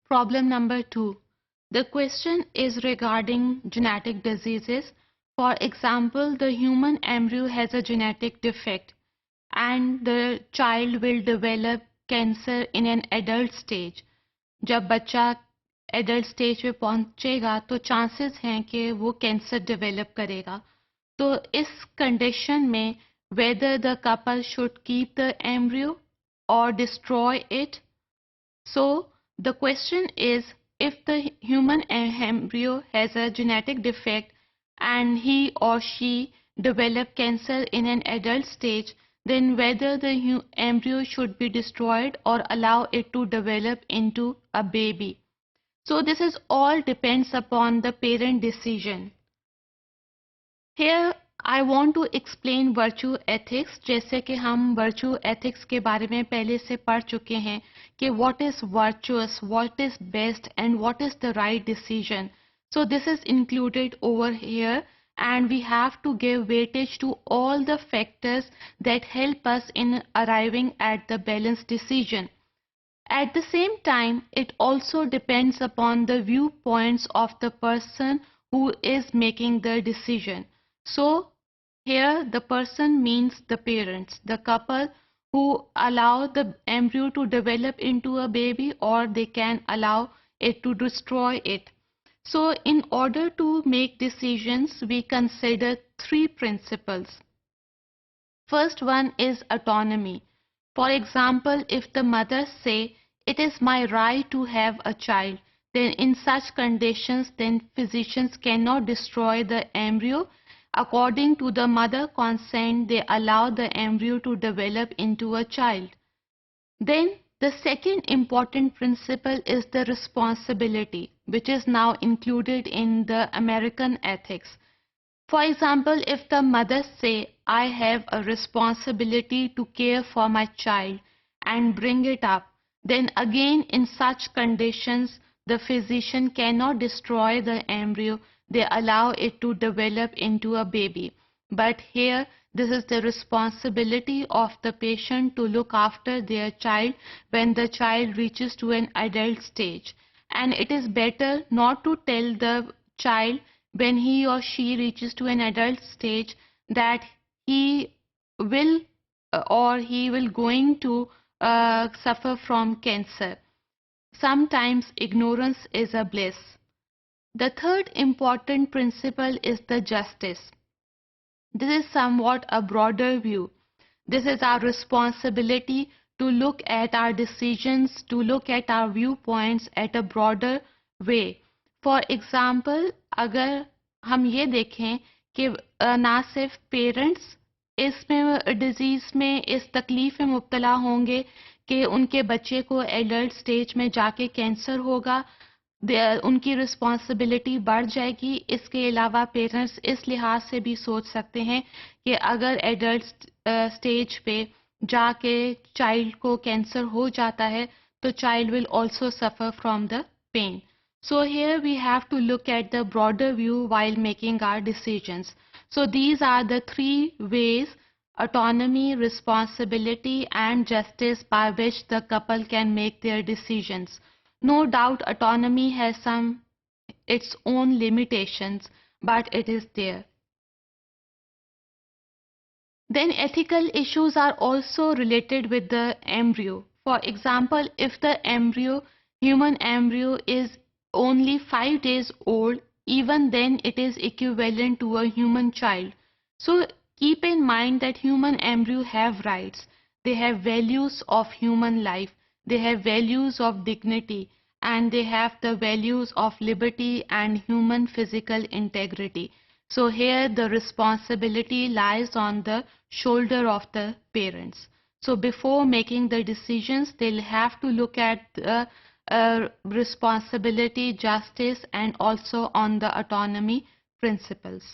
Problem number 2. The question is regarding genetic diseases. For example, the human embryo has a genetic defect and the child will develop cancer in an adult stage. जब बच्चा adult stage पे पहुंचेगा तो chances हैं कि वो cancer develop करेगा. तो इस condition में whether the couple should keep the embryo or destroy it. So the question is, if the human embryo has a genetic defect and he or she develop cancer in an adult stage, then whether the embryo should be destroyed or allow it to develop into a baby. So this is all depends upon the parent decision. Here I want to explain virtue ethics. जैसे कि हम virtue ethics के बारे में पहले से पढ़ चुके हैं कि what is virtuous, what is best and what is the right decision. So this is included over here and we have to give weightage to all the factors that help us in arriving at the balanced decision. At the same time, it also depends upon the viewpoints of the person who is making the decision. So here the person means the parents, the couple who allow the embryo to develop into a baby or they can allow it to destroy it. So in order to make decisions, we consider three principles. First one is autonomy. For example, if the mother say, it is my right to have a child, then in such conditions, then physicians cannot destroy the embryo. According to the mother consent, they allow the embryo to develop into a child. Then the second important principle is the responsibility, which is now included in the American ethics. For example, if the mother say, I have a responsibility to care for my child and bring it up, then again in such conditions, the physician cannot destroy the embryo. They allow it to develop into a baby. But here, this is the responsibility of the patient to look after their child when the child reaches to an adult stage. And it is better not to tell the child when he or she reaches to an adult stage that he will going to suffer from cancer. Sometimes ignorance is a bliss. The third important principle is the justice. This is somewhat a broader view. This is our responsibility to look at our decisions, to look at our viewpoints at a broader way. For example, अगर हम ये देखें कि ना सिर्फ parents इसमें disease में इस तकलीफ में मुब्तला होंगे कि उनके बच्चे को एडल्ट स्टेज में जाके कैंसर होगा, उनकी रिस्पॉन्सिबिलिटी बढ़ जाएगी. इसके अलावा पेरेंट्स इस लिहाज से भी सोच सकते हैं कि अगर एडल्ट स्टेज पे जाके चाइल्ड को कैंसर हो जाता है तो child will also suffer from the pain. So here we have to look at the broader view while making our decisions. So these are the three ways: autonomy, responsibility and justice by which the couple can make their decisions. No doubt autonomy has its own limitations, but it is there. Then ethical issues are also related with the embryo. For example, if the human embryo is only 5 days old, even then it is equivalent to a human child. So keep in mind that human embryo have rights. They have values of human life. They have values of dignity and they have the values of liberty and human physical integrity. So here the responsibility lies on the shoulder of the parents. So before making the decisions, they'll have to look at the responsibility, justice and also on the autonomy principles.